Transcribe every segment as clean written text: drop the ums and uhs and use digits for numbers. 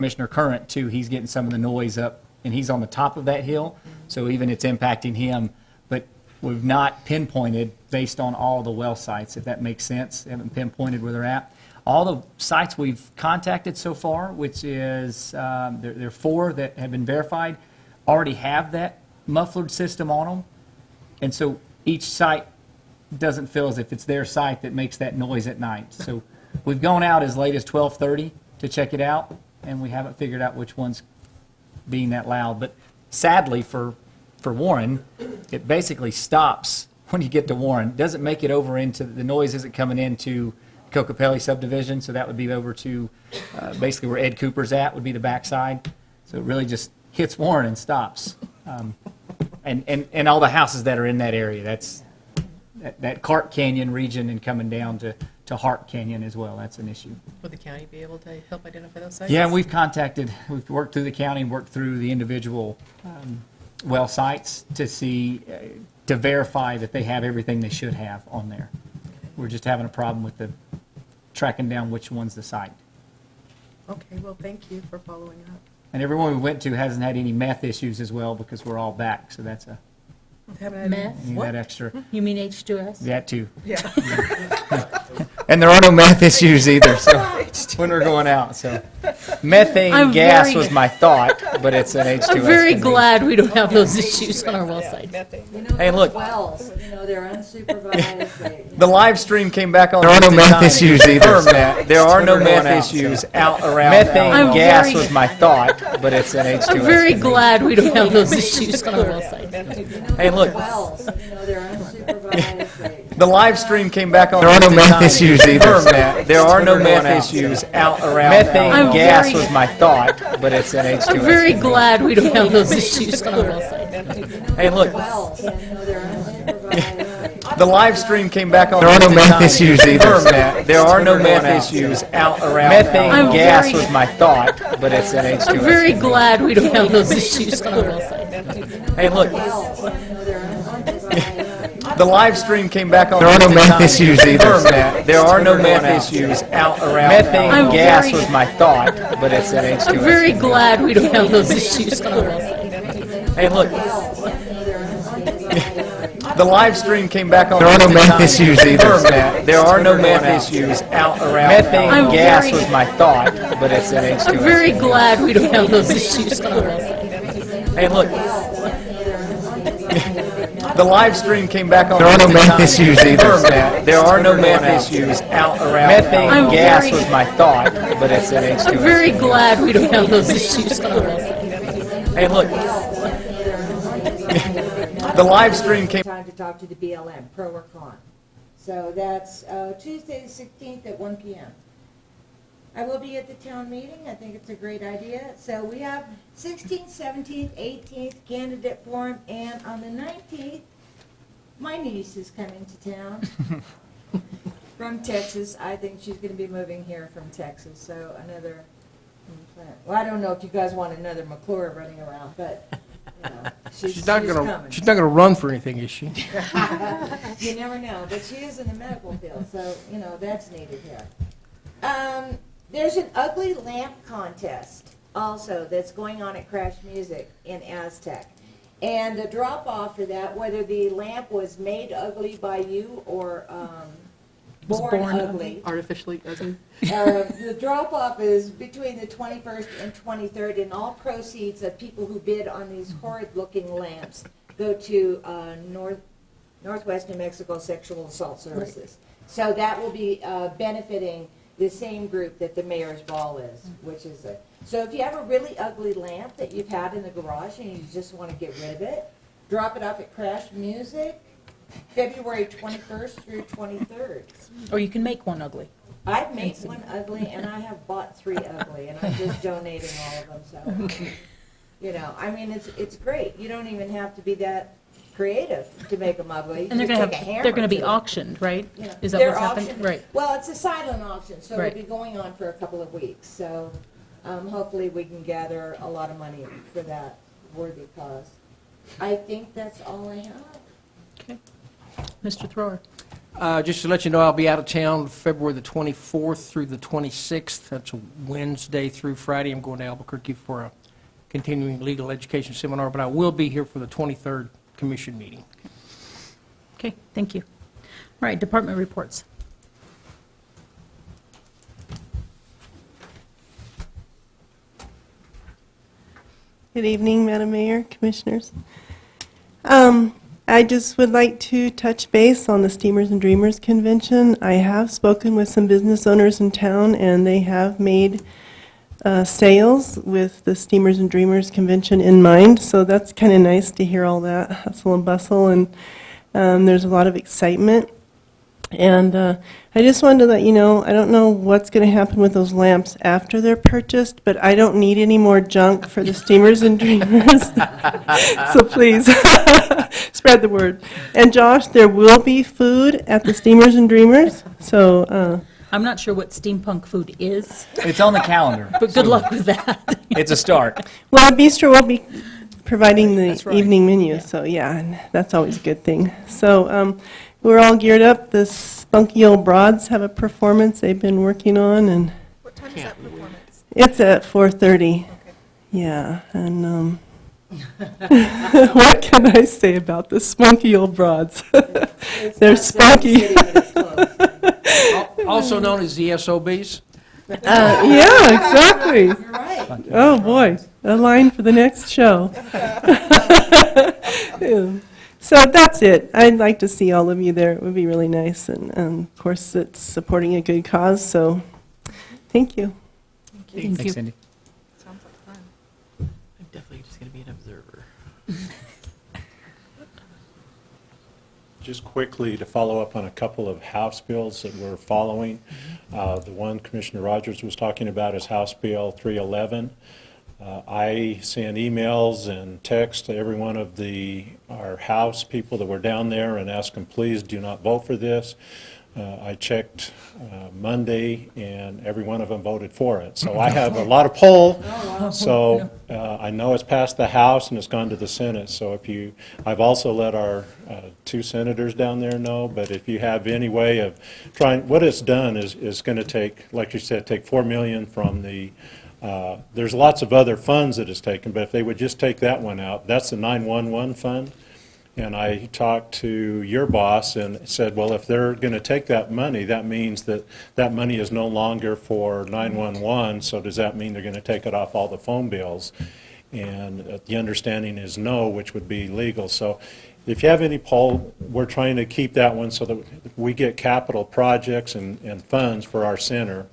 Commissioner Current too, he's getting some of the noise up, and he's on the top of that hill, so even it's impacting him. But we've not pinpointed based on all the well sites, if that makes sense. They haven't pinpointed where they're at. All the sites we've contacted so far, which is, there are 4 that have been verified, already have that mufflered system on them. And so each site doesn't feel as if it's their site that makes that noise at night. So we've gone out as late as 12:30 to check it out, and we haven't figured out which one's being that loud. But sadly for Warren, it basically stops when you get to Warren. It doesn't make it over into, the noise isn't coming into Cocopelli subdivision, so that would be over to basically where Ed Cooper's at, would be the backside. So it really just hits Warren and stops. And all the houses that are in that area, that's that Cart Canyon region and coming down to Hart Canyon as well, that's an issue. Would the county be able to help identify those sites? Yeah, we've worked through the county and worked through the individual well sites to see, to verify that they have everything they should have on there. We're just having a problem with the tracking down which one's the site. Okay, well, thank you for following up. And everyone we went to hasn't had any meth issues as well, because we're all back, so that's Meth? that extra, You mean H2S? that too. Yeah. And there are no meth issues either, so when we're going out, so. Methane I'm gas very- was my thought, but it's an H2S. I'm very conversion. glad we don't have those issues on our well sites. You know, Hey, those look. wells, you know, they're unsupervised. The live stream came back on. There are no meth issues either. There are no meth issues out around. Methane I'm gas very- was my thought, but it's an H2S. I'm very conversion. glad we don't have those issues on our well sites. Hey, look. Wells, you know, they're unsupervised. The live stream came back on. There are no meth issues either. There are no meth issues out around. Methane I'm gas very- was my thought, but it's an H2S. I'm very conversion. glad we don't have those issues on our well sites. Hey, look. Wells, you know, they're unsupervised. The live stream came back on. There are no meth issues either. There are no meth issues out around. Methane I'm gas very- was my thought, but it's an H2S. I'm very conversion. glad we don't have those issues on our well sites. Hey, look. Wells, you know, they're unsupervised. The live stream came back on. There are no meth issues either. There are no meth issues out around. Methane I'm gas very- was my thought, but it's an H2S. I'm very conversion. glad we don't have those issues on our well sites. Hey, look. Wells, you know, they're unsupervised. The live stream came back on. There are no meth issues either. There are no meth issues out around. Methane I'm gas very- was my thought, but it's an H2S. I'm very conversion. glad we don't have those issues on our well sites. Hey, look. The live stream came back on. There are no meth issues either. There are no meth issues out around. Methane I'm gas very- was my thought, but it's an H2S. I'm very conversion. glad we don't have those issues on our well sites. Hey, look. The live stream came. Time to talk to the BLM, pro or con. So that's Tuesday the 16th at 1 p.m. I will be at the town meeting. I think it's a great idea. So we have 16th, 17th, 18th candidate forum, and on the 19th, my niece is coming to town from Texas. I think she's going to be moving here from Texas. So another, well, I don't know if you guys want another McClure running around, but you know, She's not gonna. coming. She's not gonna run for anything, is she? You never know, but she is in the medical field, so, you know, that's needed here. There's an ugly lamp contest also that's going on at Crash Music in Aztec. And the drop-off for that, whether the lamp was made ugly by you or born ugly, Artificially ugly. the drop-off is between the 21st and 23rd, and all proceeds of people who bid on these horrid-looking lamps go to Northwest New Mexico Sexual Assault Services. So that will be benefiting the same group that the mayor's ball is, which is a. So if you have a really ugly lamp that you've had in the garage and you just want to get rid of it, drop it off at Crash Music, February 21st through 23rd. Or you can make one ugly. I've made one ugly, and I have bought 3 ugly, and I'm just donating all of them, so. You know, I mean, it's great. You don't even have to be that creative to make them ugly. And they're Just gonna take a hammer they're gonna be to it. auctioned, right? You know, Is that they're what's happening? auctioned. Right. Well, it's a silent auction, so Right. it'll be going on for a couple of weeks. So hopefully we can gather a lot of money for that worthy cause. I think that's all I have. Okay. Mr. Thrower. Just to let you know, I'll be out of town February the 24th through the 26th. That's a Wednesday through Friday. I'm going to Albuquerque for a continuing legal education seminar, but I will be here for the 23rd commission meeting. Okay, thank you. All right, department reports. Good evening, Madam Mayor, Commissioners. I just would like to touch base on the Steamers and Dreamers Convention. I have spoken with some business owners in town, and they have made sales with the Steamers and Dreamers Convention in mind, so that's kind of nice to hear all that hustle and bustle, and there's a lot of excitement. And I just wanted to let you know, I don't know what's going to happen with those lamps after they're purchased, but I don't need any more junk for the Steamers and Dreamers. So please, spread the word. And Josh, there will be food at the Steamers and Dreamers, so I'm not sure what steampunk food is, It's on the calendar. but good luck with that. It's a start. well, Bistro will be providing the That's right. evening menu, so yeah, and that's always a good thing. So we're all geared up. The Spunky Old Broads have a performance they've been working on, and What time is that performance? it's at 4:30. Yeah, and what can I say about the Spunky Old Broads? They're spunky. Also known as the SOBs. Yeah, exactly. You're right. Oh, boy, a line for the next show. Yeah. So that's it. I'd like to see all of you there. It would be really nice. And of course, it's supporting a good cause, so thank you. Thank you. Thanks, Cindy. Sounds like fun. I'm definitely just going to be an observer. Just quickly to follow up on a couple of House bills that we're following. The one Commissioner Rogers was talking about is House Bill 311. I sent emails and texts to every one of our House people that were down there and asked them, please do not vote for this. I checked Monday, and every one of them voted for it. So I have a lot of pull. So I know it's passed the House and it's gone to the Senate. So I've also let our two senators down there know. But if you have any way of trying, what it's done is going to take, like you said, take $4 million from the. There's lots of other funds that it's taken, but if they would just take that one out, that's the 911 fund. And I talked to your boss and said, well, if they're going to take that money, that means that that money is no longer for 911, so does that mean they're going to take it off all the phone bills? And the understanding is no, which would be legal. So if you have any poll, we're trying to keep that one so that we get capital projects and funds for our center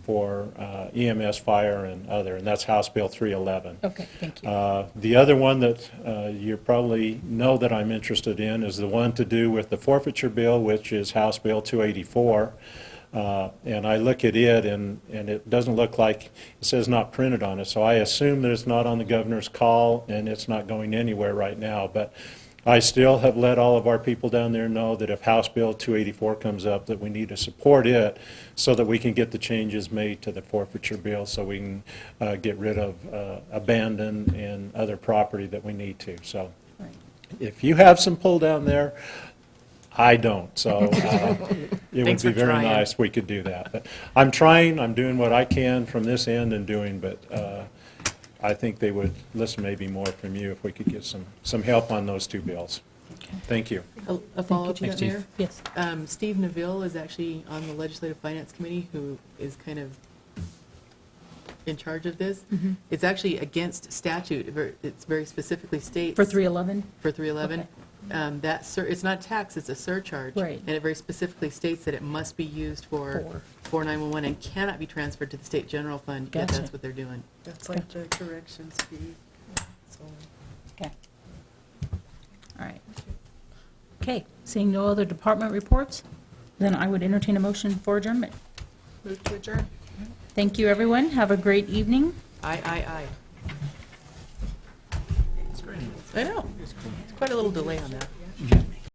for EMS, fire, and other, and that's House Bill 311. Okay, thank you. The other one that you probably know that I'm interested in is the one to do with the forfeiture bill, which is House Bill 284. And I look at it, and it doesn't look like, it says not printed on it, so I assume that it's not on the governor's call, and it's not going anywhere right now. But I still have let all of our people down there know that if House Bill 284 comes up, that we need to support it so that we can get the changes made to the forfeiture bill so we can get rid of abandoned and other property that we need to. So if you have some pull down there, I don't. So it would Thanks be for very trying. nice if we could do that. But I'm trying, I'm doing what I can from this end and doing, but I think they would listen maybe more from you if we could get some help on those two bills. Thank you. A follow-up to Thanks, that, Chief. Mayor? Yes. Steve Neville is actually on the Legislative Finance Committee, who is kind of in charge of this. It's actually against statute. It's very specifically states. For 311? For 311. It's not tax, it's a surcharge. Right. And it very specifically states that it must be used for 911 and cannot be transferred to the state general fund, yet Gotcha. that's what they're doing. That's like the corrections fee. So, Okay. All right. Okay, seeing no other department reports, then I would entertain a motion for adjournment. move to adjourn. Thank you, everyone. Have a great evening. Aye. I know. It's quite a little delay on that.